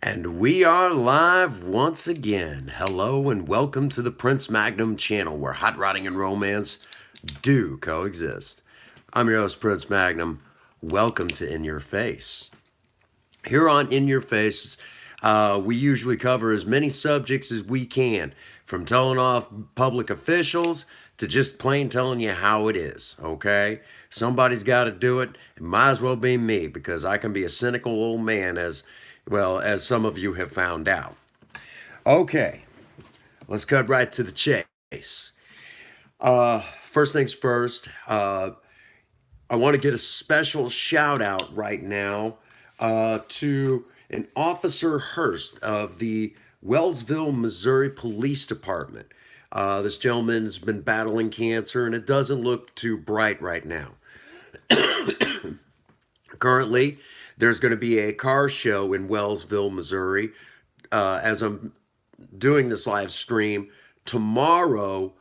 And we are live once again. Hello and welcome to the Prince Magnum channel where hot rodding and romance do coexist. I'm your host, Prince Magnum. Welcome to In Your Face. Here on In Your Face, we usually cover as many subjects as we can, from telling off public officials to just plain telling you how it is, okay? Somebody's got to do it. It might as well be me because I can be a cynical old man as well as some of you have found out. Okay, let's cut right to the chase. First things first, I want to get a special shout out right now to an Officer Hurst of the Wellsville, Missouri Police Department. This gentleman's been battling cancer and it doesn't look too bright right now. Currently, there's going to be a car show in Wellsville, Missouri, as I'm doing this live stream tomorrow,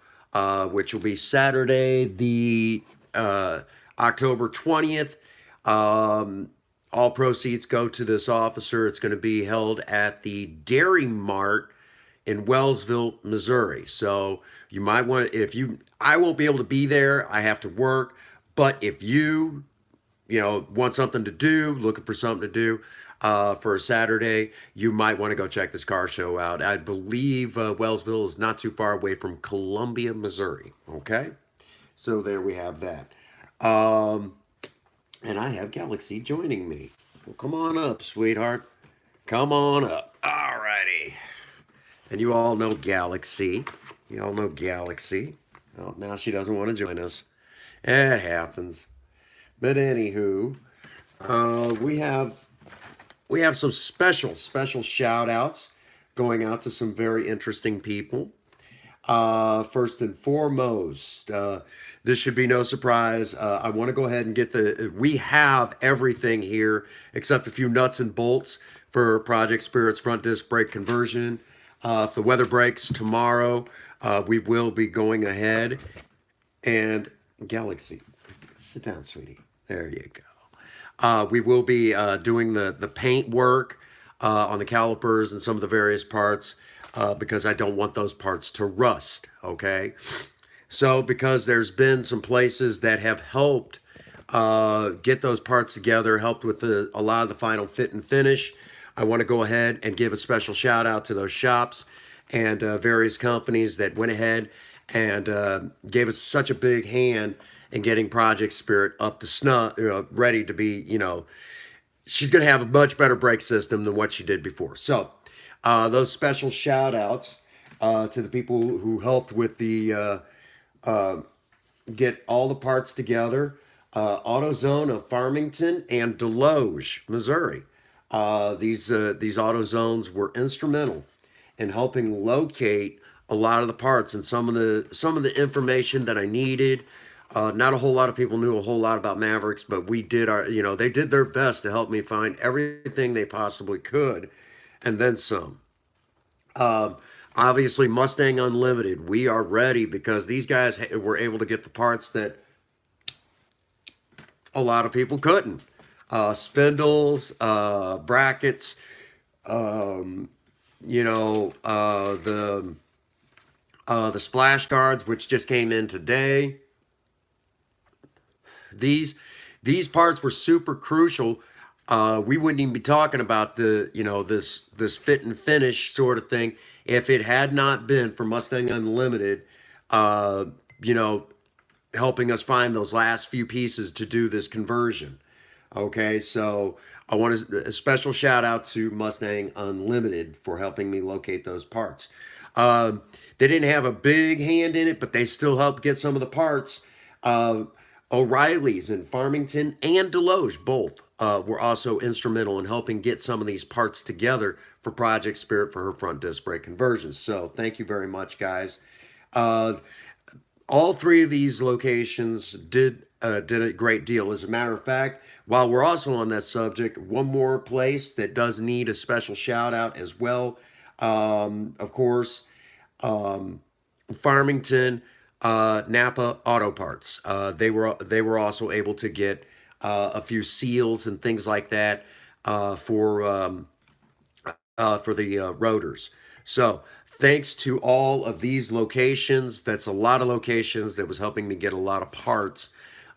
which will be Saturday, the October 20th. All proceeds go to this officer. It's going to be held at the Dairy Mart in Wellsville, Missouri. So you might want to, I won't be able to be there. I have to work. But if you want something to do, looking for something to do for a Saturday, you might want to go check this car show out. I believe Wellsville is not too far away from Columbia, Missouri. Okay? So there we have that. And I have Galaxy joining me. Well, come on up, sweetheart. Come on up. All righty. And you all know Galaxy. You all know Galaxy. Oh, now she doesn't want to join us. It happens. But anywho, we have some special shout outs going out to some very interesting people. First and foremost, this should be no surprise. I want to go ahead and we have everything here except a few nuts and bolts for Project Spirit's front disc brake conversion. If the weather breaks tomorrow, we will be going ahead and Galaxy, sit down, sweetie. There you go. We will be doing the paint work on the calipers and some of the various parts because I don't want those parts to rust, okay? So because there's been some places that have helped get those parts together, helped with a lot of the final fit and finish, I want to go ahead and give a special shout out to those shops and various companies that went ahead and gave us such a big hand in getting Project Spirit up to snuff, ready to be, she's going to have a much better brake system than what she did before. So those special shout outs to the people who helped with the get all the parts together. AutoZone of Farmington and Deloge, Missouri. These AutoZones were instrumental in helping locate a lot of the parts and some of the information that I needed. Not a whole lot of people knew a whole lot about Mavericks, but we did they did their best to help me find everything they possibly could, and then some. Obviously, Mustang Unlimited, we are ready because these guys were able to get the parts that a lot of people couldn't. Spindles, brackets, the splash guards, which just came in today. These parts were super crucial. We wouldn't even be talking about this fit and finish sort of thing if it had not been for Mustang Unlimited, helping us find those last few pieces to do this conversion. Okay, so I want a special shout out to Mustang Unlimited for helping me locate those parts. They didn't have a big hand in it, but they still helped get some of the parts. O'Reilly's in Farmington and Deloge both were also instrumental in helping get some of these parts together for Project Spirit for her front disc brake conversions. So thank you very much, guys. All three of these locations did a great deal. As a matter of fact, while we're also on that subject, one more place that does need a special shout out as well. Of course, Farmington, Napa Auto Parts. They were also able to get a few seals and things like that for for the rotors. So thanks to all of these locations, that's a lot of locations that was helping me get a lot of parts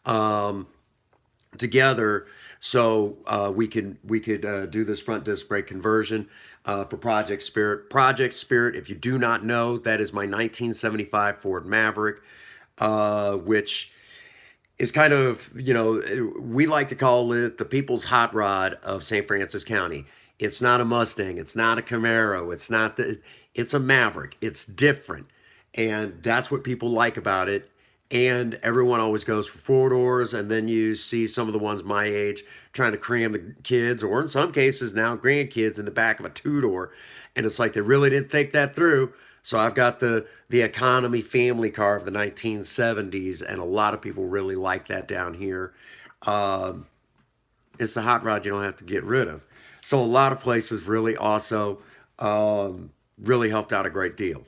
um, together, so we could do this front disc brake conversion for Project Spirit. Project Spirit, if you do not know, that is my 1975 Ford Maverick, which is kind of, we like to call it the people's hot rod of St. Francis County. It's not a Mustang, it's not a Camaro, it's a Maverick. It's different. And that's what people like about it. And everyone always goes for four doors, and then you see some of the ones my age trying to cram the kids, or in some cases now grandkids, in the back of a two door, and it's like they really didn't think that through. So I've got the economy family car of the 1970s, and a lot of people really like that down here. Um, it's the hot rod you don't have to get rid of. So a lot of places really also really helped out a great deal.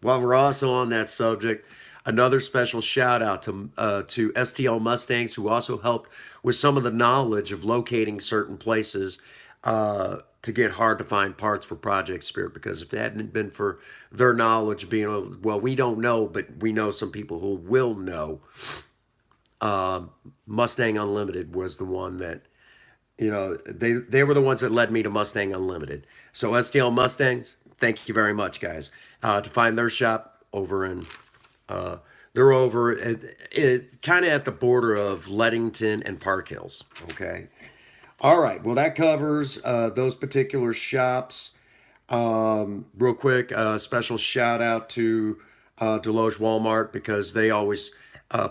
While we're also on that subject, another special shout out to STL Mustangs, who also helped with some of the knowledge of locating certain places to get hard to find parts for Project Spirit. Because if it hadn't been for their knowledge, being, well, we don't know, but we know some people who will know. Mustang Unlimited was the one that, they were the ones that led me to Mustang Unlimited. So STL Mustangs, thank you very much, guys. To find their shop over in, they're over kind of at the border of Leadington and Park Hills. Okay. All right. Well, that covers those particular shops. Real quick, special shout out to Deloge Walmart, because they always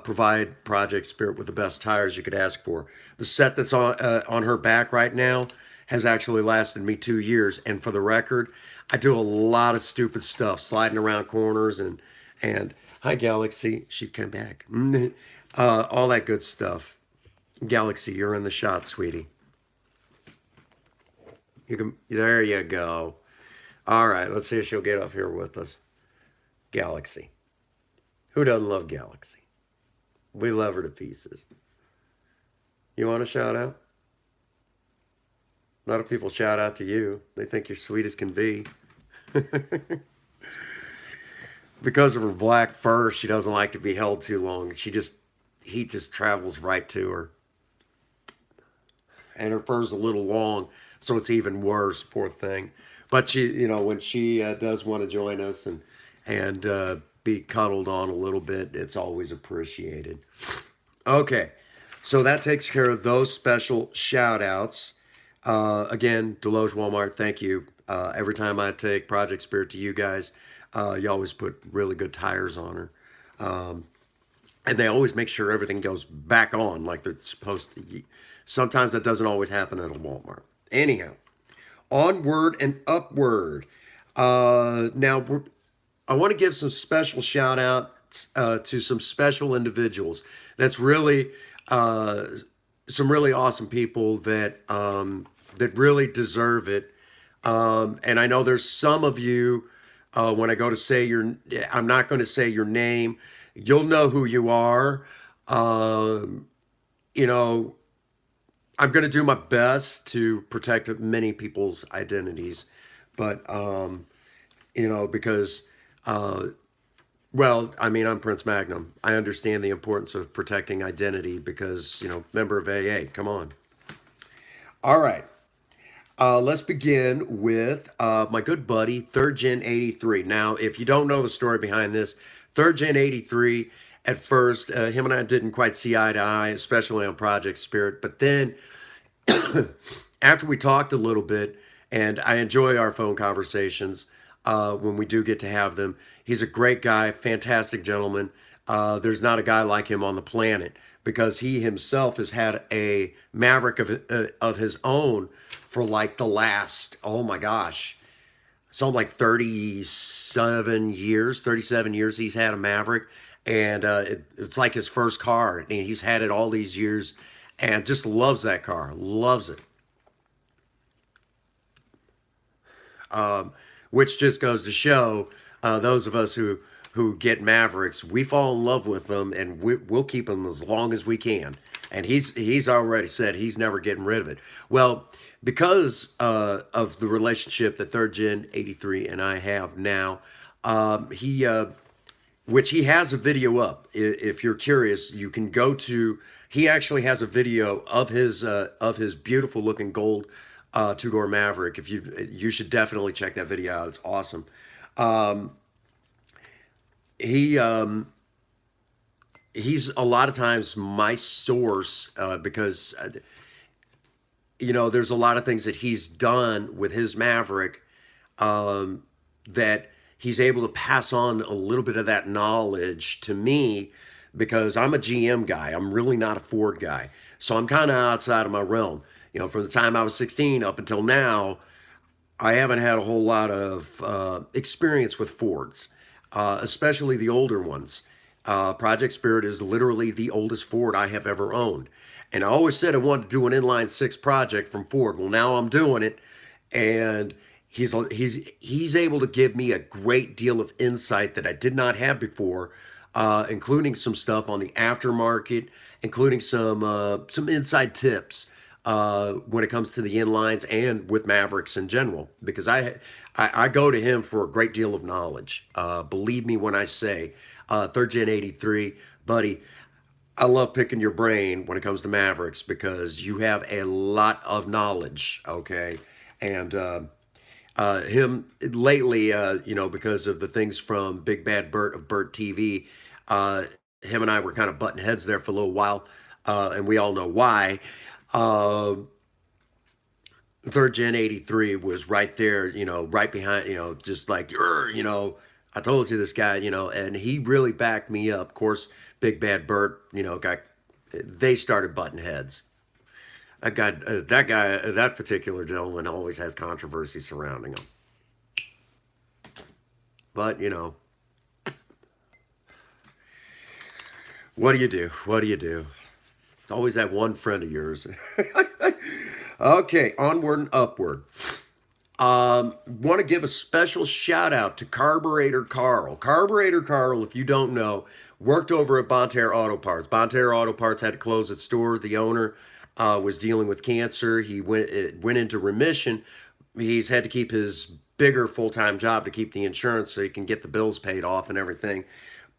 provide Project Spirit with the best tires you could ask for. The set that's on her back right now has actually lasted me 2 years. And for the record, I do a lot of stupid stuff, sliding around corners and hi Galaxy, she's come back. All that good stuff. Galaxy, you're in the shot, sweetie. There you go. All right, let's see if she'll get up here with us. Galaxy. Who doesn't love Galaxy? We love her to pieces. You want a shout out? A lot of people shout out to you. They think you're sweet as can be. Because of her black fur, she doesn't like to be held too long. Heat just travels right to her. And her fur's a little long, so it's even worse, poor thing. But when she does want to join us and be cuddled on a little bit, it's always appreciated. Okay, so that takes care of those special shout outs. Again, Deloge Walmart, thank you. Every time I take Project Spirit to you guys, you always put really good tires on her. And they always make sure everything goes back on like they're supposed to. Sometimes that doesn't always happen at a Walmart. Anyhow, onward and upward. Now, I want to give some special shout outs to some special individuals. That's really some really awesome people that really deserve it. And I know there's some of you, when I go to say I'm not going to say your name. You'll know who you are. You know, I'm going to do my best to protect many people's identities, but because well, I mean, I'm Prince Magnum. I understand the importance of protecting identity because, member of AA. Come on. All right. Let's begin with my good buddy, Third Gen 83. Now, if you don't know the story behind this, Third Gen 83, at first, him and I didn't quite see eye to eye, especially on Project Spirit. But then, after we talked a little bit, and I enjoy our phone conversations when we do get to have them, he's a great guy, fantastic gentleman. There's not a guy like him on the planet because he himself has had a Maverick of his own for like the last, oh my gosh, something like 37 years he's had a Maverick. And it's like his first car. And he's had it all these years and just loves that car, loves it. Which just goes to show those of us who get Mavericks, we fall in love with them and we'll keep them as long as we can. and he's already said he's never getting rid of it. Well, because of the relationship that Third Gen 83 and I have now, he which he has a video up. If you're curious, you can go to. He actually has a video of his beautiful looking gold two door Maverick. If you should definitely check that video out. It's awesome. Um, he he's a lot of times my source because there's a lot of things that he's done with his Maverick that he's able to pass on a little bit of that knowledge to me because I'm a GM guy. I'm really not a Ford guy. So I'm kind of outside of my realm. From the time I was 16 up until now, I haven't had a whole lot of experience with Fords, especially the older ones. Project Spirit is literally the oldest Ford I have ever owned. And I always said I wanted to do an inline six project from Ford. Well, now I'm doing it, and he's able to give me a great deal of insight that I did not have before, including some stuff on the aftermarket, including some inside tips when it comes to the inlines and with Mavericks in general. Because I go to him for a great deal of knowledge. Believe me when I say, Third Gen 83, buddy. I love picking your brain when it comes to Mavericks because you have a lot of knowledge, okay? And him lately, because of the things from Big Bad Bert of Bert TV, him and I were kind of butting heads there for a little while, and we all know why. Uh, Third Gen 83 was right there, right behind, just like, I told you this guy, and he really backed me up. Of course, Big Bad Bert, they started butting heads. That particular gentleman always has controversy surrounding him. But, what do you do? What do you do? It's always that one friend of yours. Okay, onward and upward. Want to give a special shout out to Carburetor Carl. Carburetor Carl, if you don't know, worked over at Bonterre Auto Parts. Bonterre Auto Parts had to close its store. The owner was dealing with cancer. It went into remission. He's had to keep his bigger full-time job to keep the insurance so he can get the bills paid off and everything.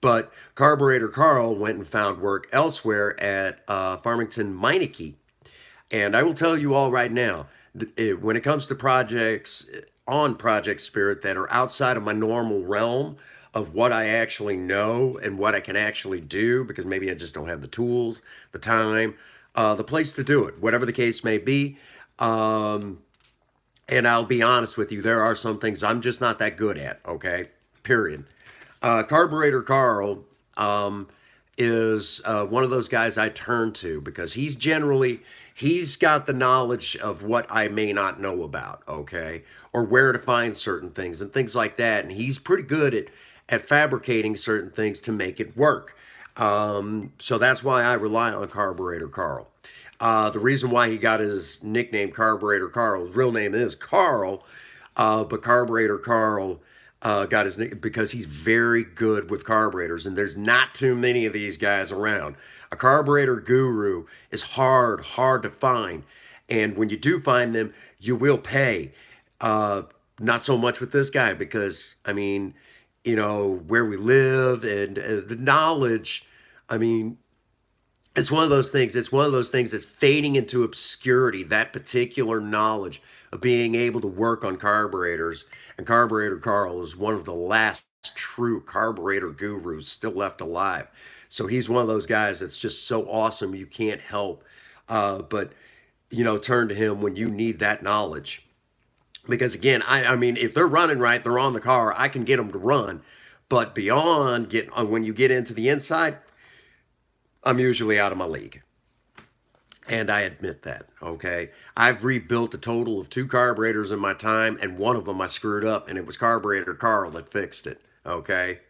But Carburetor Carl went and found work elsewhere at Farmington Meineke. And I will tell you all right now, when it comes to projects on Project Spirit that are outside of my normal realm of what I actually know and what I can actually do, because maybe I just don't have the tools, the time, the place to do it, whatever the case may be. And I'll be honest with you, there are some things I'm just not that good at, okay? Period. Carburetor Carl is one of those guys I turn to because he's got the knowledge of what I may not know about, okay? Or where to find certain things and things like that. And he's pretty good at fabricating certain things to make it work. So that's why I rely on Carburetor Carl. The reason why he got his nickname Carburetor Carl, his real name is Carl, but Carburetor Carl got his name because he's very good with carburetors, and there's not too many of these guys around. A carburetor guru is hard to find, and when you do find them, you will pay. Not so much with this guy because, I mean, where we live and the knowledge, I mean, it's one of those things. It's one of those things that's fading into obscurity, that particular knowledge of being able to work on carburetors. And Carburetor Carl is one of the last true carburetor gurus still left alive. So he's one of those guys that's just so awesome you can't help but, turn to him when you need that knowledge. Because again, I mean, if they're running right, they're on the car, I can get them to run. But beyond when you get into the inside, I'm usually out of my league. And I admit that, okay? I've rebuilt a total of 2 carburetors in my time, and one of them I screwed up, and it was Carburetor Carl that fixed it, okay?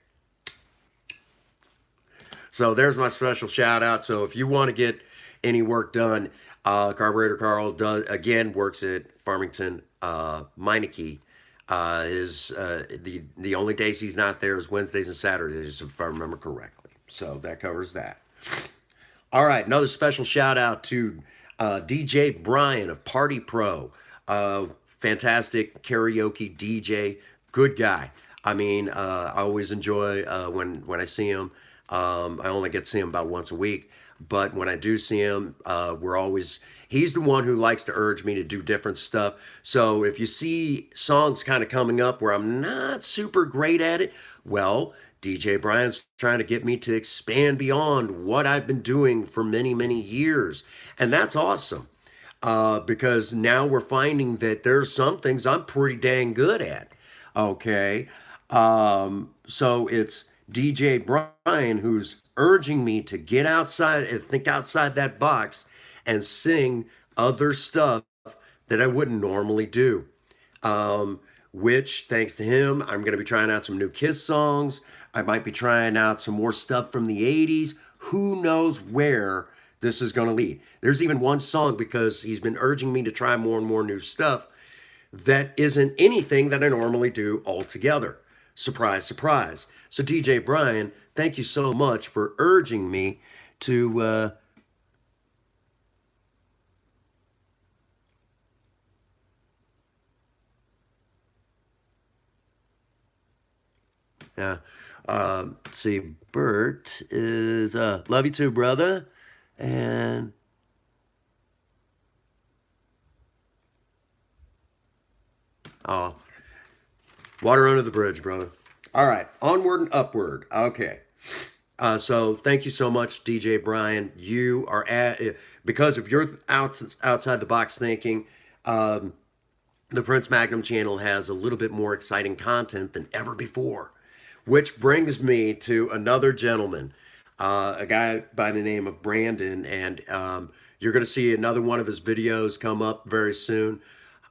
So there's my special shout out. So if you want to get any work done, Carburetor Carl works at Farmington Meineke. The only days he's not there is Wednesdays and Saturdays, if I remember correctly. So that covers that. All right, another special shout out to DJ Brian of Party Pro. Uh, Fantastic karaoke DJ, good guy. I mean, I always enjoy when I see him. I only get to see him about once a week, but when I do see him, we're always. He's the one who likes to urge me to do different stuff. So if you see songs kind of coming up where I'm not super great at it, well, DJ Brian's trying to get me to expand beyond what I've been doing for many, many years. And that's awesome because now we're finding that there's some things I'm pretty dang good at. Okay. So it's DJ Brian who's urging me to get outside and think outside that box and sing other stuff that I wouldn't normally do. Um, which, thanks to him, I'm going to be trying out some new Kiss songs. I might be trying out some more stuff from the 80s. Who knows where this is going to lead? There's even one song because he's been urging me to try more and more new stuff that isn't anything that I normally do altogether. Surprise, surprise. So, DJ Brian, thank you so much for urging me to. Yeah. Let's see, Bert is love you too, brother. And oh, water under the bridge, brother. All right, onward and upward. Okay. So thank you so much, DJ Brian. You are at because of your outside the box thinking. Um, the Prince Magnum channel has a little bit more exciting content than ever before, which brings me to another gentleman, a guy by the name of Brandon, and you're going to see another one of his videos come up very soon.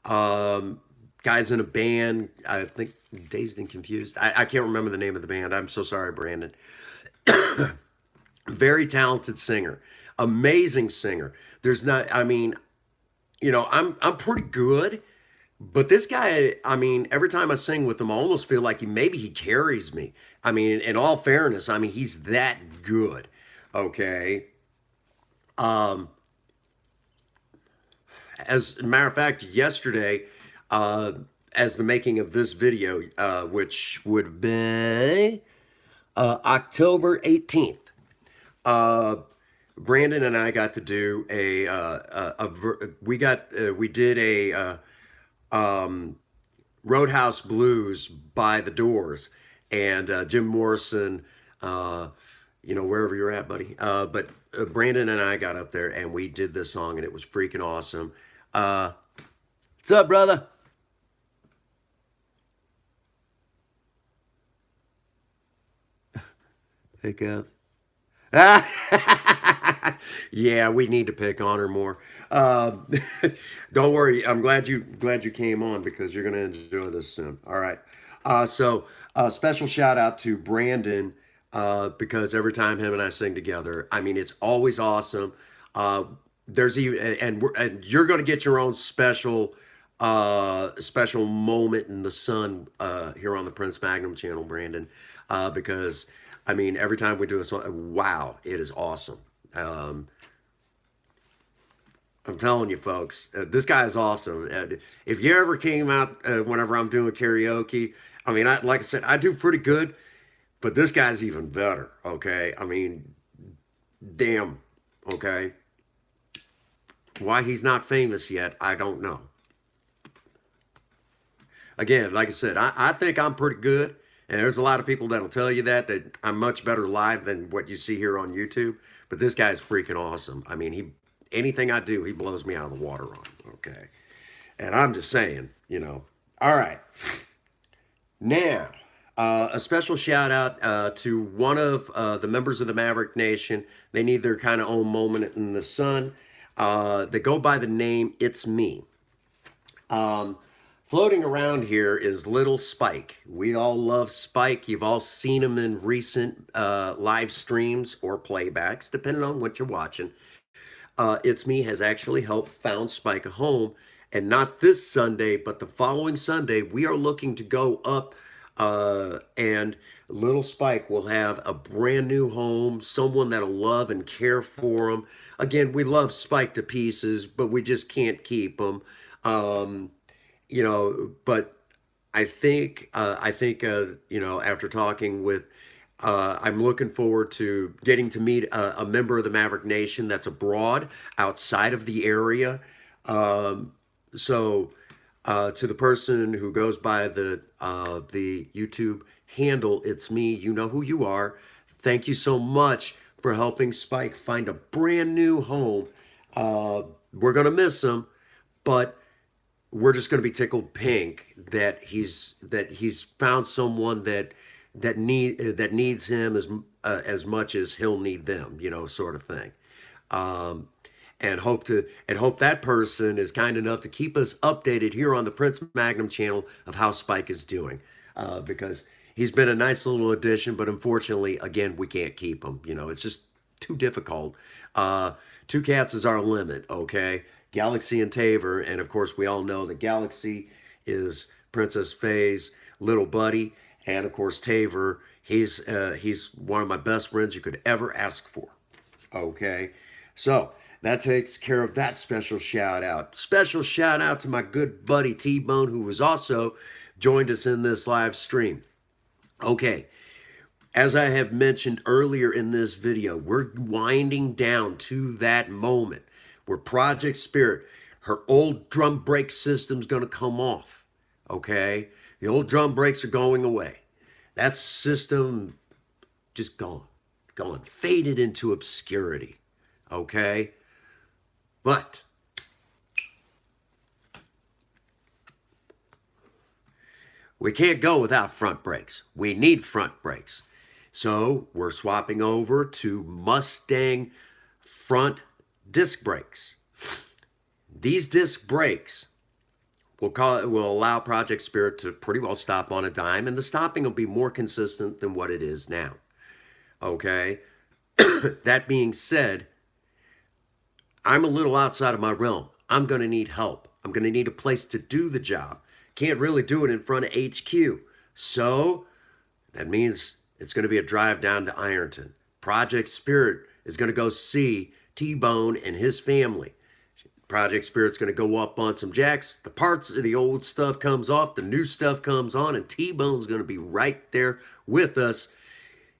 Um, Guys in a band, I think Dazed and Confused. I can't remember the name of the band. I'm so sorry, Brandon. Very talented singer, amazing singer. There's not, I mean, I'm pretty good, but this guy, I mean, every time I sing with him, I almost feel like maybe he carries me. I mean, in all fairness, I mean, he's that good. Okay. Um, as a matter of fact, yesterday, uh, as the making of this video, which would be October 18th, uh, Brandon and I got to do we did a um, Roadhouse Blues by the Doors, and Jim Morrison, uh, wherever you're at, buddy. But Brandon and I got up there and we did this song, and it was freaking awesome. Uh, what's up, brother? Pick up. Yeah, we need to pick on her more. Um, don't worry. I'm glad you came on because you're gonna enjoy this soon. All right. Special shout out to Brandon because every time him and I sing together, I mean it's always awesome. Uh, there's even and you're gonna get your own special moment in the sun here on the Prince Magnum channel, Brandon, because I mean every time we do a song, wow, it is awesome. Um, I'm telling you, folks, this guy is awesome. If you ever came out whenever I'm doing karaoke, I mean, like I said, I do pretty good, but this guy's even better. Okay, I mean, damn. Okay, why he's not famous yet, I don't know. Again, like I said, I think I'm pretty good, and there's a lot of people that'll tell you that I'm much better live than what you see here on YouTube. But this guy's freaking awesome. I mean, he anything I do, he blows me out of the water on. Okay, and I'm just saying, All right, now a special shout out to one of the members of the Maverick Nation. They need their kind of own moment in the sun. They go by the name It's Me. Um, Floating around here is Little Spike. We all love Spike. You've all seen him in recent live streams or playbacks, depending on what you're watching. It's Me has actually helped found Spike a home. And not this Sunday, but the following Sunday, we are looking to go up and little Spike will have a brand new home, someone that'll love and care for him. Again, we love Spike to pieces, but we just can't keep him. Um, but after talking with, I'm looking forward to getting to meet a member of the Maverick Nation that's abroad, outside of the area. Um, so, to the person who goes by the YouTube handle, it's me. You know who you are. Thank you so much for helping Spike find a brand new home. Uh, we're gonna miss him, but we're just going to be tickled pink that he's found someone that needs him as much as he'll need them, sort of thing. Um, and hope that person is kind enough to keep us updated here on the Prince Magnum channel of how Spike is doing, because he's been a nice little addition, but unfortunately, again, we can't keep him. It's just too difficult. Uh, Two cats is our limit, okay? Galaxy and Taver, and of course, we all know that Galaxy is Princess Faye's little buddy, and of course, Taver, he's one of my best friends you could ever ask for. Okay, so that takes care of that special shout out. Special shout out to my good buddy T Bone, who was also joined us in this live stream. Okay, as I have mentioned earlier in this video, we're winding down to that moment where Project Spirit, her old drum brake system's going to come off. Okay, the old drum brakes are going away. That system just gone, faded into obscurity. Okay, but we can't go without front brakes. We need front brakes. So we're swapping over to Mustang front disc brakes. These disc brakes will allow Project Spirit to pretty well stop on a dime, and the stopping will be more consistent than what it is now. Okay? That being said, I'm a little outside of my realm. I'm going to need help. I'm going to need a place to do the job. Can't really do it in front of HQ. So that means it's going to be a drive down to Ironton. Project Spirit is going to go see T-Bone and his family. Project Spirit's going to go up on some jacks. The parts of the old stuff comes off. The new stuff comes on. And T-Bone's going to be right there with us,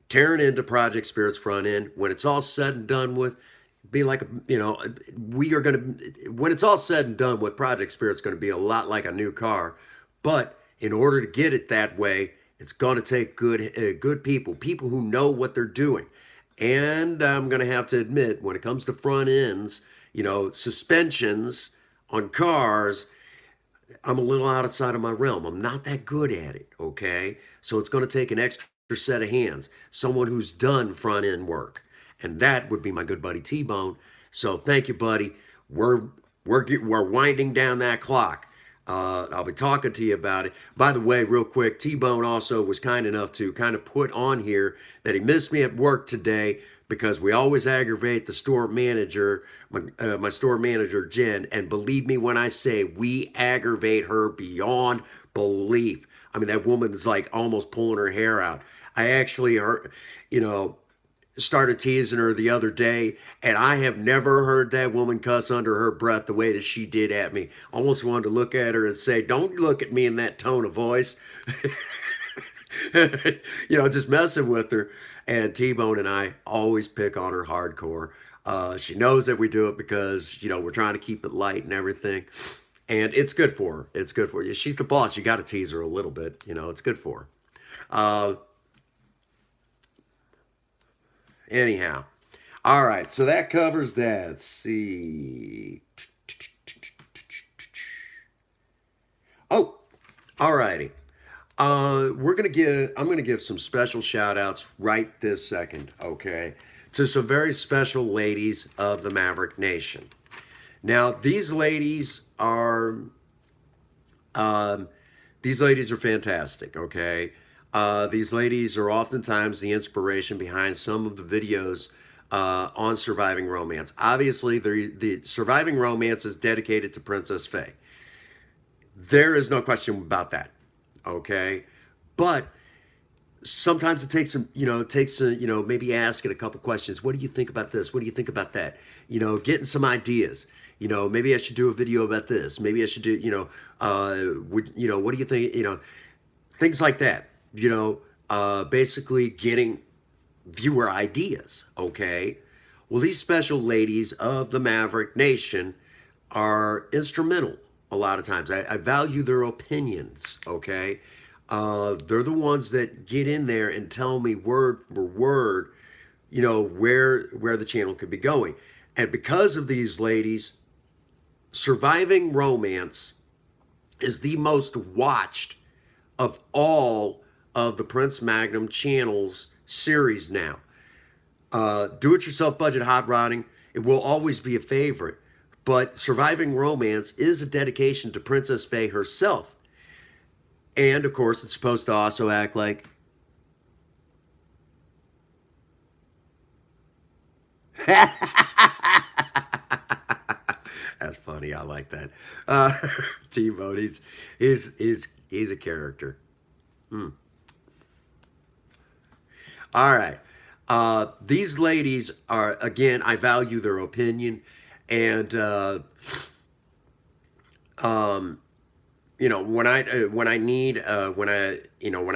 tearing into Project Spirit's front end. When it's all said and done with, be like, we are going to, when it's all said and done with, Project Spirit's going to be a lot like a new car. But in order to get it that way, it's going to take good people who know what they're doing. And I'm going to have to admit, when it comes to front ends, suspensions on cars, I'm a little outside of my realm. I'm not that good at it, okay? So it's going to take an extra set of hands, someone who's done front end work. And that would be my good buddy T-Bone. So thank you, buddy. We're winding down that clock. I'll be talking to you about it. By the way, real quick, T-Bone also was kind enough to kind of put on here that he missed me at work today because we always aggravate the store manager, my store manager, Jen. And believe me when I say we aggravate her beyond belief. I mean, that woman is like almost pulling her hair out. I actually heard, started teasing her the other day, and I have never heard that woman cuss under her breath the way that she did at me. Almost wanted to look at her and say, "Don't look at me in that tone of voice." Just messing with her. And T-Bone and I always pick on her hardcore. She knows that we do it because, we're trying to keep it light and everything. And it's good for her. It's good for you. She's the boss. You got to tease her a little bit. It's good for her. Anyhow, all right, so that covers that. Let's see. Oh, all righty. I'm gonna give some special shout outs right this second, okay, to some very special ladies of the Maverick Nation. Now, these ladies are fantastic, okay? These ladies are oftentimes the inspiration behind some of the videos on Surviving Romance. Obviously, the Surviving Romance is dedicated to Princess Faye. There is no question about that, okay? But sometimes it takes some, maybe asking a couple questions. What do you think about this? What do you think about that? Getting some ideas. Maybe I should do a video about this. Maybe I should do, what do you think? Things like that. Basically getting viewer ideas. Okay. Well, these special ladies of the Maverick Nation are instrumental a lot of times. I value their opinions. Okay. They're the ones that get in there and tell me word for word, where the channel could be going. And because of these ladies, Surviving Romance is the most watched of all of the Prince Magnum channel's series now. Do-it-yourself budget hot rodding, it will always be a favorite. But Surviving Romance is a dedication to Princess Faye herself. And, of course, it's supposed to also act like... That's funny. I like that. T-Bone, he's a character. Hmm. All right. These ladies are, again, I value their opinion. And, when I need, when I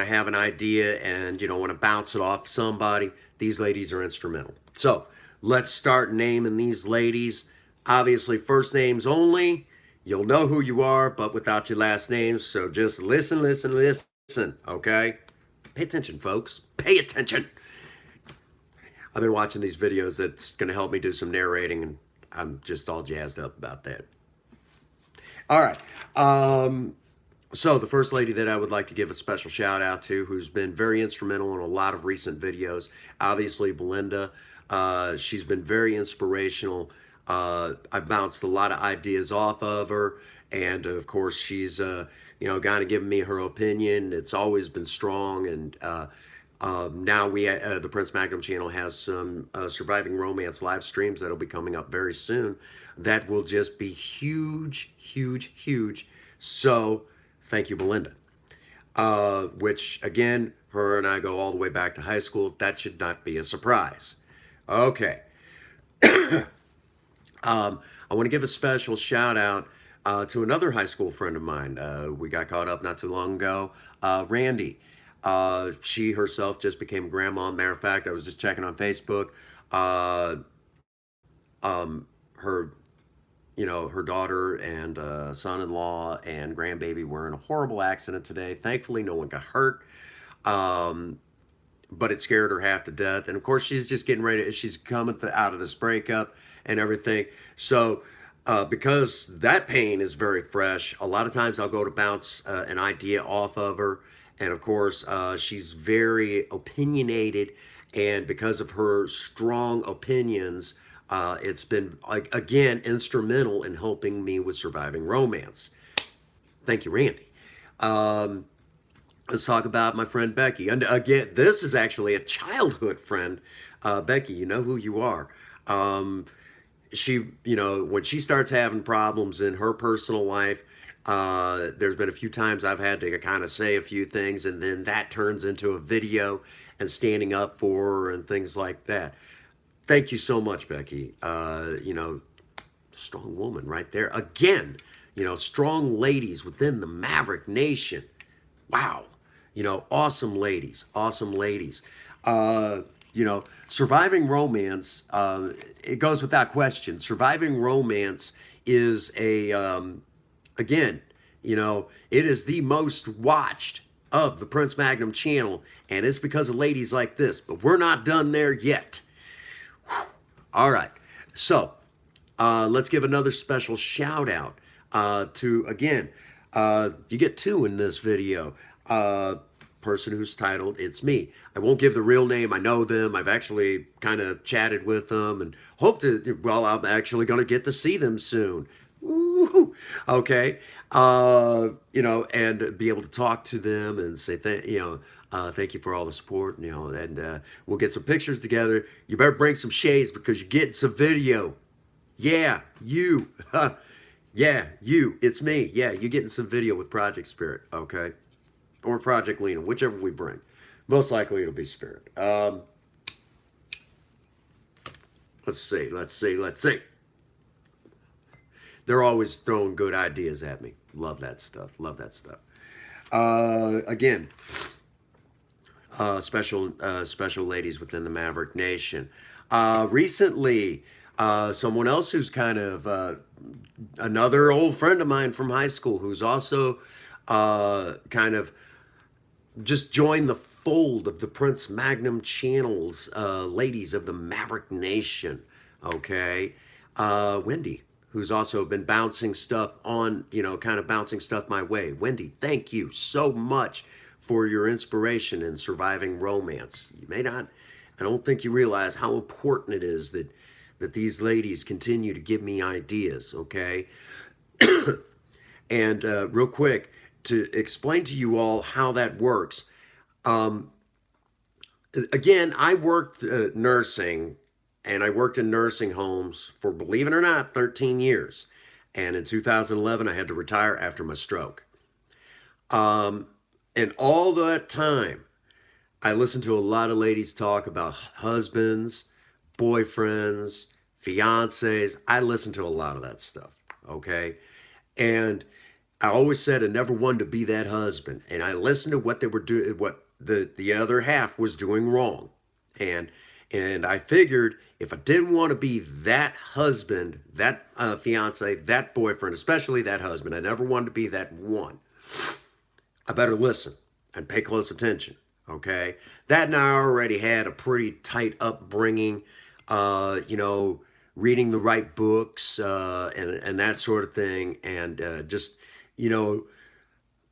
have an idea and, want to bounce it off somebody, these ladies are instrumental. So let's start naming these ladies. Obviously, first names only. You'll know who you are, but without your last names. So just listen, okay? Pay attention, folks. Pay attention. I've been watching these videos that's going to help me do some narrating, and I'm just all jazzed up about that. All right. So the first lady that I would like to give a special shout out to, who's been very instrumental in a lot of recent videos, obviously Belinda. She's been very inspirational. I bounced a lot of ideas off of her, and of course she's kind of giving me her opinion. It's always been strong, and now the Prince Magnum channel has some Surviving Romance live streams that'll be coming up very soon. That will just be huge, huge, huge. So thank you, Belinda. Which again, her and I go all the way back to high school. That should not be a surprise. Okay. I want to give a special shout out to another high school friend of mine. We got caught up not too long ago. Randy. She herself just became a grandma. Matter of fact, I was just checking on Facebook. Her daughter and son-in-law and grandbaby were in a horrible accident today. Thankfully, no one got hurt. But it scared her half to death. And of course, she's just getting ready. She's coming out of this breakup and everything. So because that pain is very fresh, a lot of times I'll go to bounce an idea off of her. And of course, she's very opinionated. And because of her strong opinions, it's been, again, instrumental in helping me with Surviving Romance. Thank you, Randy. Let's talk about my friend Becky. And again, this is actually a childhood friend. Becky, you know who you are. She, when she starts having problems in her personal life, there's been a few times I've had to kind of say a few things, and then that turns into a video and standing up for her and things like that. Thank you so much, Becky. Strong woman right there. Again, strong ladies within the Maverick Nation. Wow. Awesome ladies. Awesome ladies. Surviving Romance, it goes without question. Surviving Romance is again, it is the most watched of the Prince Magnum channel, and it's because of ladies like this, but we're not done there yet. Whew. All right, so let's give another special shout out to, again, you get two in this video. Person who's titled It's Me. I won't give the real name. I know them. I've actually kind of chatted with them and hope to, well, I'm actually going to get to see them soon. Woo-hoo. Okay. And be able to talk to them and say, thank you for all the support, and we'll get some pictures together. You better bring some shades because you're getting some video. Yeah, you. Yeah, you. It's me. Yeah, you're getting some video with Project Spirit, okay? Or Project Lena, whichever we bring. Most likely it'll be Spirit. Let's see. They're always throwing good ideas at me. Love that stuff. Love that stuff. Again, special ladies within the Maverick Nation. Recently, someone else who's kind of another old friend of mine from high school who's also kind of just joined the fold of the Prince Magnum channels, ladies of the Maverick Nation. Okay, Wendy, who's also been bouncing stuff on, kind of bouncing stuff my way. Wendy, thank you so much for your inspiration in surviving romance. You may not, I don't think you realize how important it is that these ladies continue to give me ideas. Okay, and real quick, to explain to you all how that works. Um, Again, I worked nursing, and I worked in nursing homes for, believe it or not, 13 years. And in 2011, I had to retire after my stroke. Um, and all that time, I listened to a lot of ladies talk about husbands, boyfriends, fiancés. I listened to a lot of that stuff. Okay. And I always said I never wanted to be that husband. And I listened to what they were doing, what the other half was doing wrong. And I figured if I didn't want to be that husband, that fiance, that boyfriend, especially that husband, I never wanted to be that one. I better listen and pay close attention. Okay, that and I already had a pretty tight upbringing. Reading the right books and that sort of thing, and just you know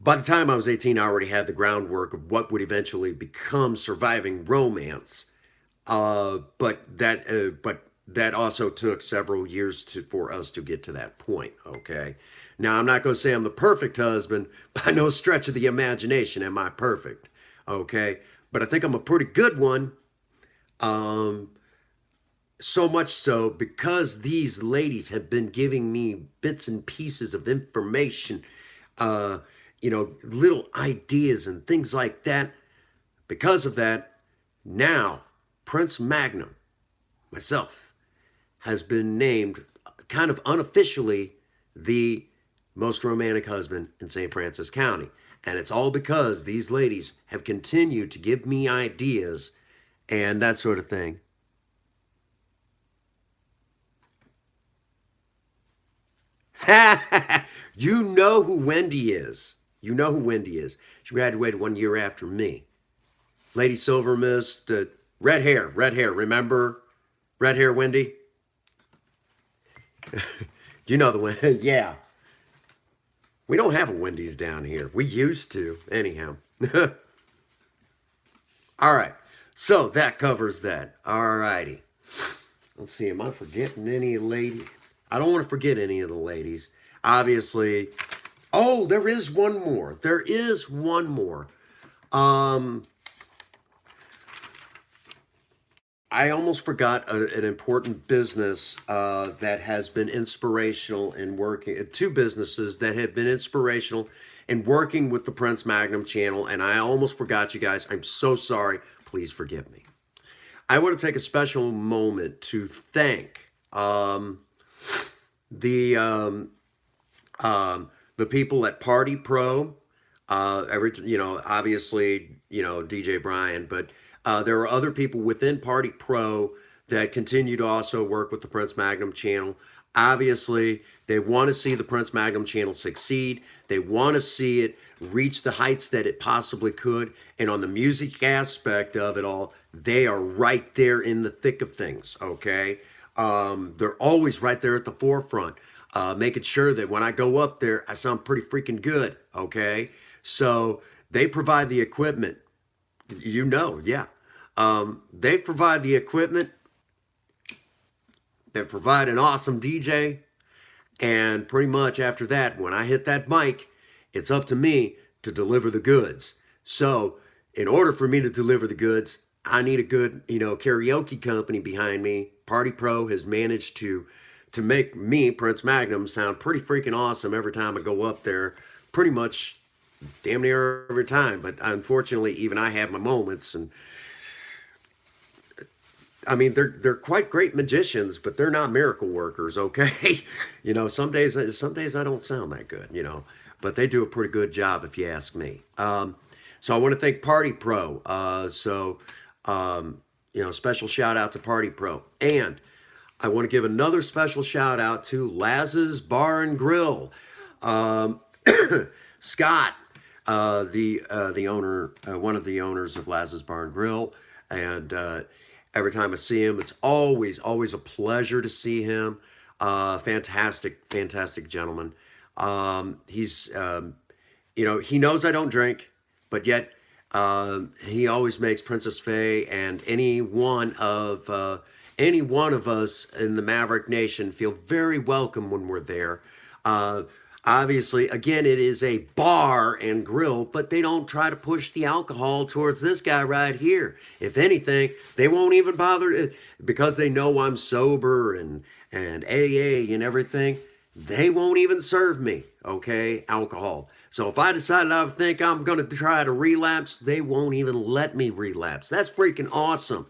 by the time I was 18, I already had the groundwork of what would eventually become surviving romance. But that also took several years for us to get to that point. Okay. Now I'm not going to say I'm the perfect husband. By no stretch of the imagination am I perfect. Okay. But I think I'm a pretty good one. Um, so much so because these ladies have been giving me bits and pieces of information, uh, little ideas and things like that. Because of that, now Prince Magnum, myself, has been named kind of unofficially the most romantic husband in St. Francis County. And it's all because these ladies have continued to give me ideas and that sort of thing. You know who Wendy is. You know who Wendy is. She graduated 1 year after me. Lady Silver Mist, red hair, remember? Red hair Wendy? You know the one. Yeah. We don't have a Wendy's down here. We used to, anyhow. All right. So that covers that. All righty. Let's see. Am I forgetting any lady? I don't want to forget any of the ladies. Obviously. Oh, there is one more. There is one more. Um, I almost forgot an important business that has been inspirational in working, two businesses that have been inspirational in working with the Prince Magnum channel, and I almost forgot you guys. I'm so sorry. Please forgive me. I want to take a special moment to thank the the people at Party Pro. Obviously, DJ Brian, but there are other people within Party Pro that continue to also work with the Prince Magnum channel. Obviously, they want to see the Prince Magnum channel succeed. They want to see it reach the heights that it possibly could. And on the music aspect of it all, they are right there in the thick of things, okay? They're always right there at the forefront, making sure that when I go up there, I sound pretty freaking good, okay? So they provide the equipment, yeah. They provide the equipment, they provide an awesome DJ, and pretty much after that, when I hit that mic, it's up to me to deliver the goods. So in order for me to deliver the goods, I need a good, karaoke company behind me. Party Pro has managed to make me, Prince Magnum, sound pretty freaking awesome every time I go up there. Pretty much damn near every time. But unfortunately, even I have my moments, and I mean, they're quite great magicians, but they're not miracle workers. Okay, some days I don't sound that good. But they do a pretty good job if you ask me. So I want to thank Party Pro. Special shout out to Party Pro, and I want to give another special shout out to Laz's Bar and Grill. Um, Scott, the owner, one of the owners of Laz's Bar and Grill, and every time I see him, it's always a pleasure to see him. Fantastic gentleman. He knows I don't drink, but yet he always makes Princess Faye and any one of us in the Maverick Nation feel very welcome when we're there. Uh, Obviously, again, it is a bar and grill, but they don't try to push the alcohol towards this guy right here. If anything, they won't even bother because they know I'm sober and AA and everything. They won't even serve me, okay, alcohol. So if I decide I think I'm going to try to relapse, they won't even let me relapse. That's freaking awesome.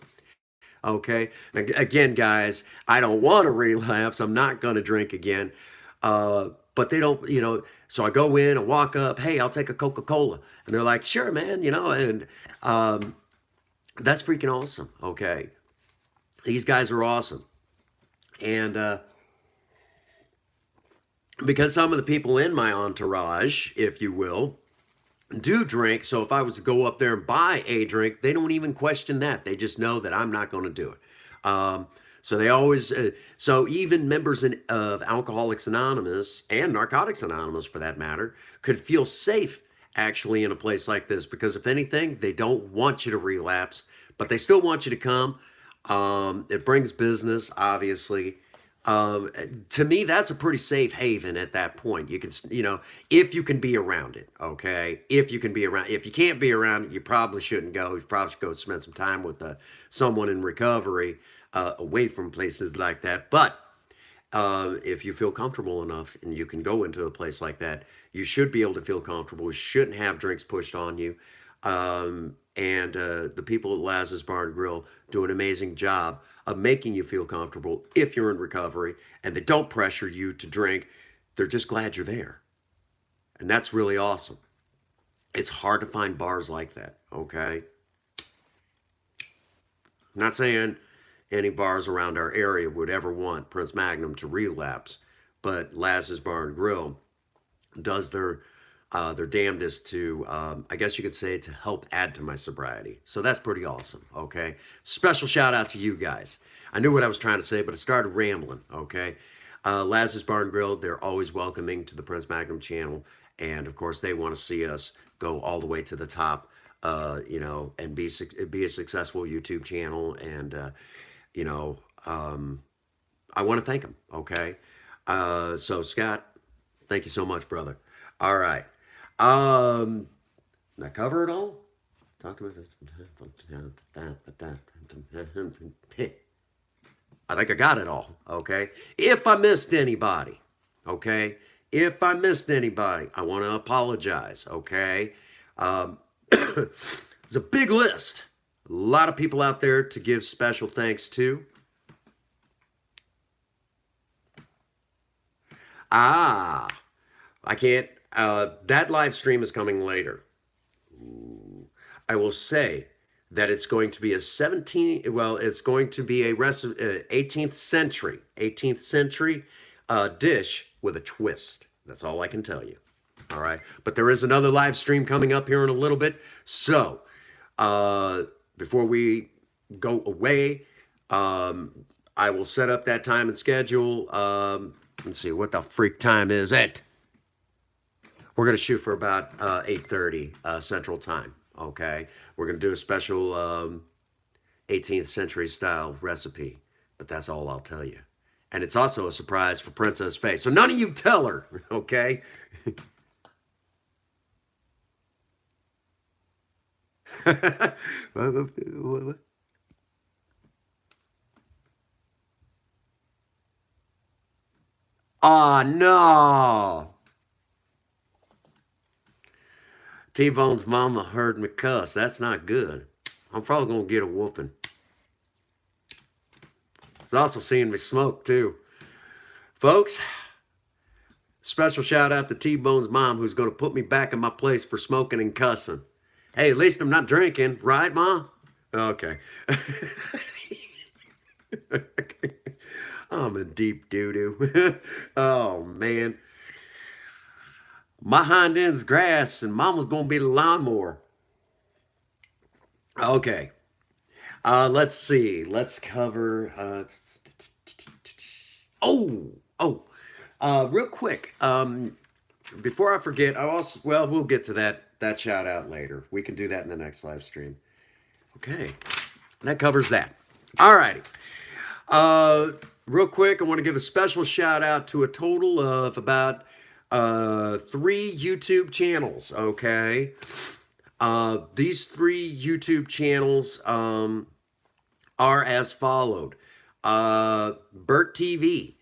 Okay. Again, guys, I don't want to relapse. I'm not going to drink again. But they don't, so I go in and walk up, hey, I'll take a Coca Cola. And they're like, sure, man, and that's freaking awesome. Okay. These guys are awesome. And because some of the people in my entourage, if you will, do drink. So if I was to go up there and buy a drink, they don't even question that. They just know that I'm not going to do it. So they always, so even members of Alcoholics Anonymous and Narcotics Anonymous, for that matter, could feel safe actually in a place like this because if anything, they don't want you to relapse, but they still want you to come. It brings business, obviously. Um, to me, that's a pretty safe haven at that point. You can, if you can be around it, okay? If you can be around, if you can't be around it, you probably shouldn't go. You probably should go spend some time with someone in recovery away from places like that. But if you feel comfortable enough and you can go into a place like that, you should be able to feel comfortable. You shouldn't have drinks pushed on you. And the people at Laz's Bar and Grill do an amazing job of making you feel comfortable if you're in recovery, and they don't pressure you to drink. They're just glad you're there. And that's really awesome. It's hard to find bars like that, okay? I'm not saying any bars around our area would ever want Prince Magnum to relapse, but Laz's Bar and Grill does their damnedest to, I guess you could say, to help add to my sobriety. So that's pretty awesome, okay? Special shout out to you guys. I knew what I was trying to say, but I started rambling, okay? Lazarus Bar and Grill, they're always welcoming to the Prince Magnum channel. And of course, they want to see us go all the way to the top, and be a successful YouTube channel. And, you know, um, I want to thank them, okay? So, Scott, thank you so much, brother. All right. Um, did I cover it all? Talk to me. I think I got it all. Okay. If I missed anybody, okay. If I missed anybody, I want to apologize. Okay. Um, it's a big list. A lot of people out there to give special thanks to. Ah, I can't. That live stream is coming later. I will say that it's going to be a 17, well, it's going to be a 18th century dish with a twist. That's all I can tell you. All right. But there is another live stream coming up here in a little bit. So uh, before we go away, I will set up that time and schedule. Let's see, what the freak time is it? We're going to shoot for about 8:30 Central Time. Okay, we're going to do a special 18th century style recipe, but that's all I'll tell you. And it's also a surprise for Princess Faye. So none of you tell her, okay? Oh no! T-Bone's mama heard me cuss. That's not good. I'm probably gonna get a whooping. She's also seeing me smoke too. Folks, special shout out to T-Bone's mom who's gonna put me back in my place for smoking and cussing. Hey, at least I'm not drinking, right, Mom? Okay. I'm in deep doo doo. Oh man. My hind end's grass and Mama's gonna be the lawnmower. Okay. Let's see. Let's cover. Oh, oh. Real quick. Before I forget, I also we'll get to that shout out later. We can do that in the next live stream. Okay, that covers that. All righty. Uh, Real quick, I want to give a special shout out to a total of about 3 YouTube channels. Okay, these 3 YouTube channels are as followed. Bert TV,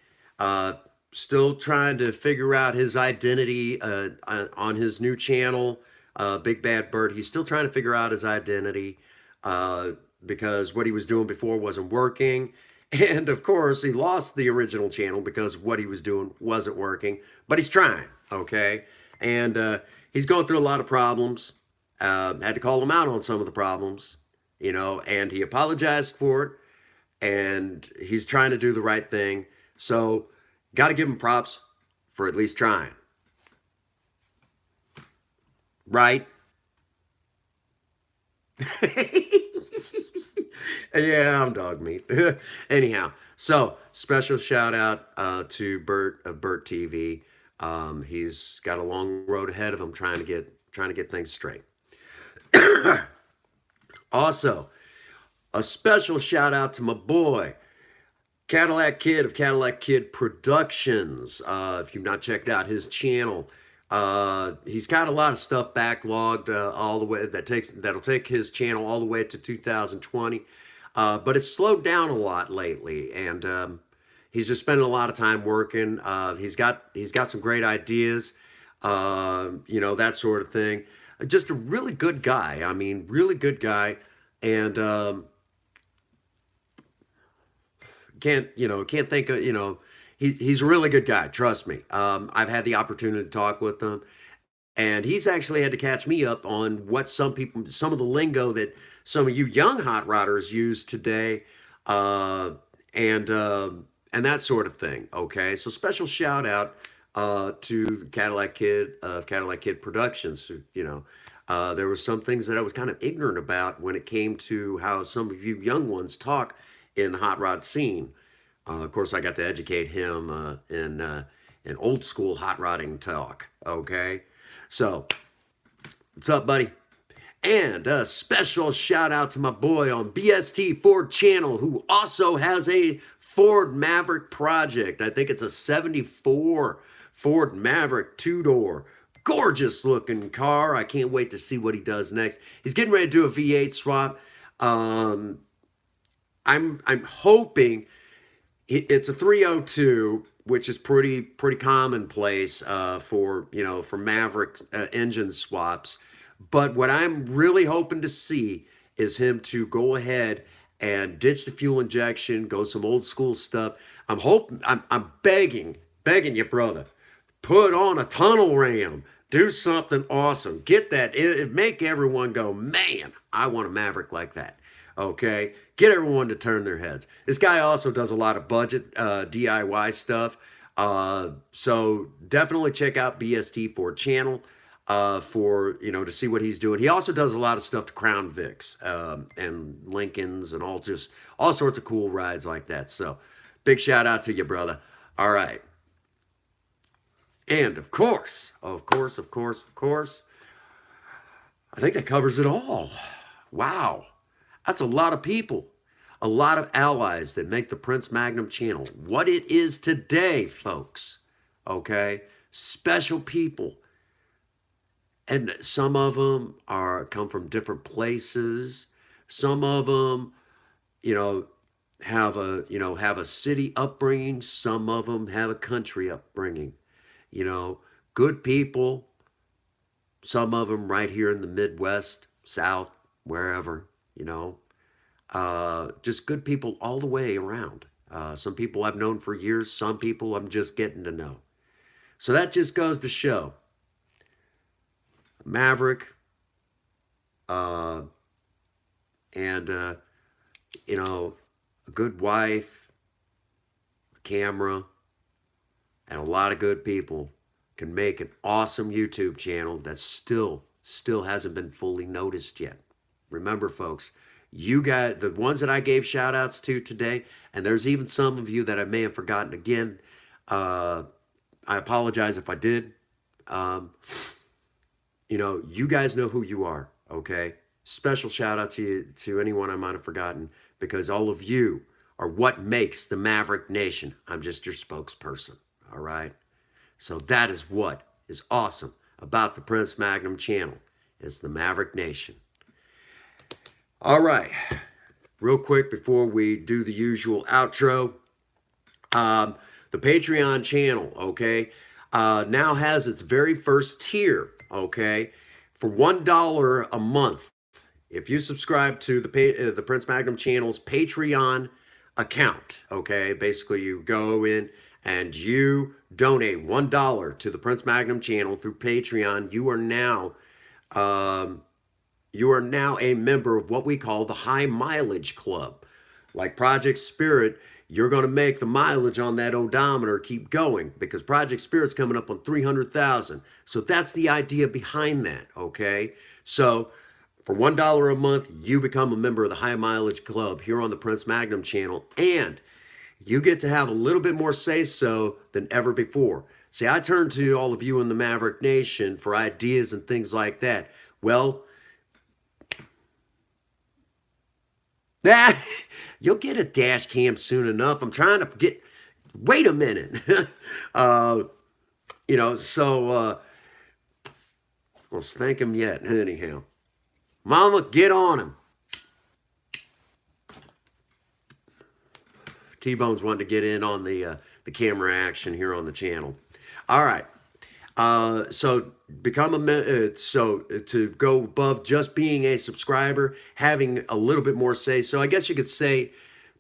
still trying to figure out his identity on his new channel, Big Bad Bert. He's still trying to figure out his identity uh, because what he was doing before wasn't working. And of course, he lost the original channel because what he was doing wasn't working, but he's trying, okay? And he's going through a lot of problems. Had to call him out on some of the problems, and he apologized for it, and he's trying to do the right thing. So, got to give him props for at least trying. Right? Yeah, I'm dog meat. Anyhow, so special shout out to Bert of Bert TV. He's got a long road ahead of him trying to get things straight. Also, a special shout out to my boy Cadillac Kid of Cadillac Kid Productions. If you've not checked out his channel, he's got a lot of stuff backlogged all the way that'll take his channel all the way to 2020. But it's slowed down a lot lately, and he's just spending a lot of time working. He's got some great ideas, that sort of thing. Just a really good guy. I mean, really good guy, and can't think of he's a really good guy. Trust me. I've had the opportunity to talk with him, and he's actually had to catch me up on what some of the lingo that some of you young hot rodders use today, uh, and that sort of thing. Okay, so special shout out to Cadillac Kid Productions. There was some things that I was kind of ignorant about when it came to how some of you young ones talk in the hot rod scene. Of course, I got to educate him in old school hot rodding talk. Okay, so what's up, buddy? And a special shout out to my boy on BST Ford channel who also has a Ford Maverick project. I think it's a 74 Ford Maverick 2-door. Gorgeous looking car. I can't wait to see what he does next. He's getting ready to do a V8 swap. I'm hoping it's a 302, which is pretty commonplace for Maverick engine swaps. But what I'm really hoping to see is him to go ahead and ditch the fuel injection, go some old school stuff. I'm begging you, brother, put on a tunnel ram, do something awesome, get that, make everyone go, man, I want a Maverick like that. Okay, get everyone to turn their heads. This guy also does a lot of budget DIY stuff. So definitely check out BST Ford channel for to see what he's doing. He also does a lot of stuff to Crown Vics and Lincolns and all sorts of cool rides like that. So big shout out to you, brother. All right. And of course, I think that covers it all. Wow. That's a lot of people, a lot of allies that make the Prince Magnum channel what it is today, folks. Okay? Special people. And some of them come from different places. Some of them, have a city upbringing. Some of them have a country upbringing. Good people some of them right here in the Midwest, South, wherever, just good people all the way around. Some people I've known for years, some people I'm just getting to know. So that just goes to show Maverick, uh, and, a good wife, a camera, and a lot of good people can make an awesome YouTube channel that still hasn't been fully noticed yet. Remember, folks, you guys, the ones that I gave shout outs to today, and there's even some of you that I may have forgotten again. I apologize if I did. Um, you guys know who you are, okay? Special shout out to you, to anyone I might have forgotten, because all of you are what makes the Maverick Nation. I'm just your spokesperson, all right? So that is what is awesome about the Prince Magnum channel, is the Maverick Nation. All right, real quick before we do the usual outro, the Patreon channel, okay, now has its very first tier, okay, for $1 a month. If you subscribe to the Prince Magnum channel's Patreon account, okay, basically you go in and you donate $1 to the Prince Magnum channel through Patreon, you are now a member of what we call the High Mileage Club. Like Project Spirit, you're going to make the mileage on that odometer keep going, because Project Spirit's coming up on 300,000. So that's the idea behind that, okay? So for $1 a month, you become a member of the High Mileage Club here on the Prince Magnum channel, and you get to have a little bit more say-so than ever before. See, I turn to all of you in the Maverick Nation for ideas and things like that. Well, you'll get a dash cam soon enough. I'm trying to get, wait a minute. We'll spank him yet, anyhow. Mama, get on him. T-Bone's wanted to get in on the camera action here on the channel. All right. So to go above just being a subscriber, having a little bit more say. So I guess you could say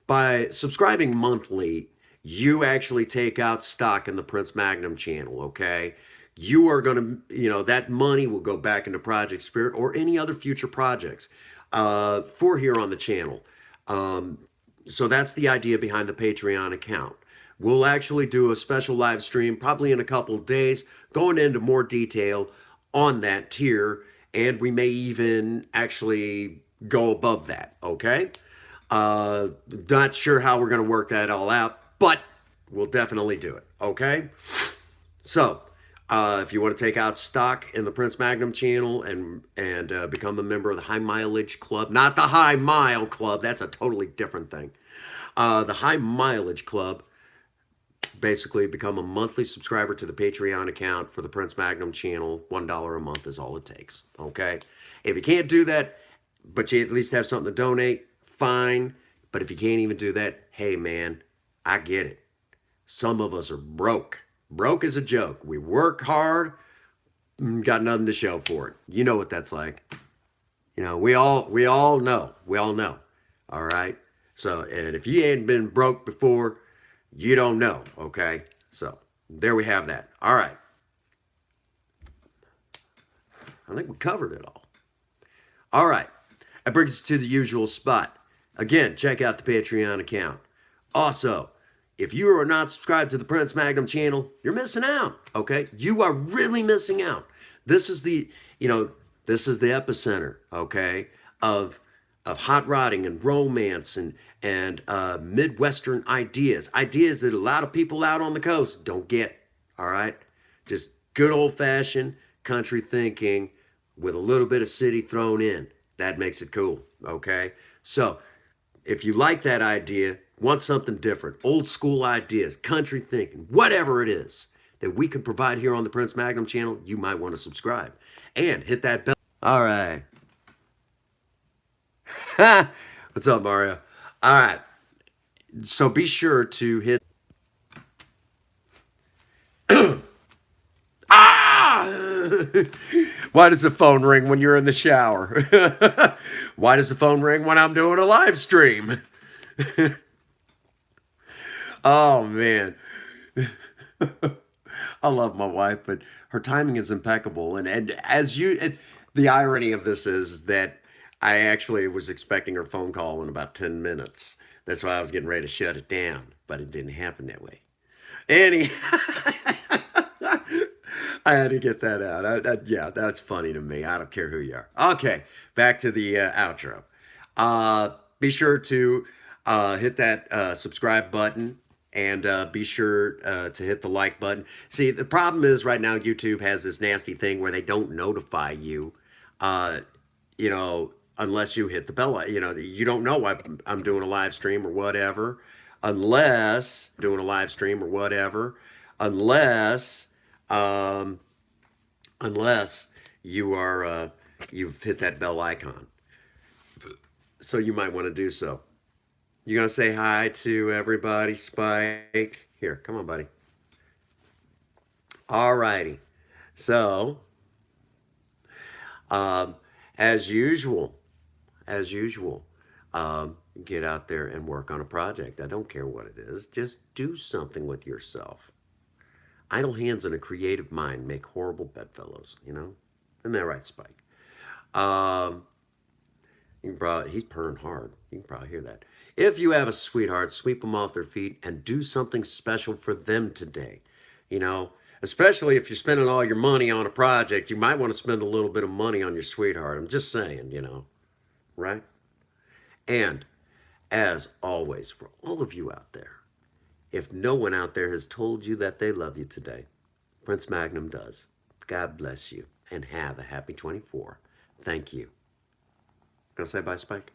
by subscribing monthly, you actually take out stock in the Prince Magnum channel, okay? You are going to, that money will go back into Project Spirit or any other future projects for here on the channel. So that's the idea behind the Patreon account. We'll actually do a special live stream probably in a couple of days, going into more detail on that tier, and we may even actually go above that, okay? Not sure how we're going to work that all out, but we'll definitely do it, okay? So, if you want to take out stock in the Prince Magnum channel and become a member of the High Mileage Club, not the High Mile Club, that's a totally different thing. The High Mileage Club, basically become a monthly subscriber to the Patreon account for the Prince Magnum channel. $1 a month is all it takes, okay? If you can't do that, but you at least have something to donate, fine. But if you can't even do that, hey, man, I get it. Some of us are broke. Broke is a joke. We work hard, got nothing to show for it. You know what that's like. We all know. We all know. All right? So, and if you ain't been broke before, you don't know, okay? So, there we have that. All right. I think we covered it all. All right. That brings us to the usual spot. Again, check out the Patreon account. Also, if you are not subscribed to the Prince Magnum channel, you're missing out, okay? You are really missing out. This is the epicenter, okay, of hot rodding and romance and Midwestern ideas that a lot of people out on the coast don't get, all right? Just good old-fashioned country thinking with a little bit of city thrown in. That makes it cool, okay? So if you like that idea, want something different, old school ideas, country thinking, whatever it is that we can provide here on the Prince Magnum channel, you might want to subscribe and hit that bell. All right. What's up, Mario? All right. So be sure to hit. Ah! Why does the phone ring when you're in the shower? Why does the phone ring when I'm doing a live stream? Oh man. I love my wife, but her timing is impeccable. And as you, the irony of this is that I actually was expecting her phone call in about 10 minutes. That's why I was getting ready to shut it down, but it didn't happen that way. Any, I had to get that out. Yeah, that's funny to me. I don't care who you are. Okay, back to the outro. Be sure to hit that subscribe button and be sure to hit the like button. See, the problem is right now YouTube has this nasty thing where they don't notify you, uh, you know, unless you hit the bell. You don't know I'm doing a live stream or whatever, unless um, unless you are you've hit that bell icon. So you might want to do so. You gonna say hi to everybody, Spike? Here, come on, buddy. All righty. So, um, as usual, as usual, get out there and work on a project. I don't care what it is. Just do something with yourself. Idle hands and a creative mind make horrible bedfellows. Isn't that right, Spike? Um, he's purring hard. You can probably hear that. If you have a sweetheart, sweep them off their feet and do something special for them today. You know, especially if you're spending all your money on a project, you might want to spend a little bit of money on your sweetheart. I'm just saying, right? And as always, for all of you out there, if no one out there has told you that they love you today, Prince Magnum does. God bless you and have a happy 24. Thank you. Gonna say bye, Spike?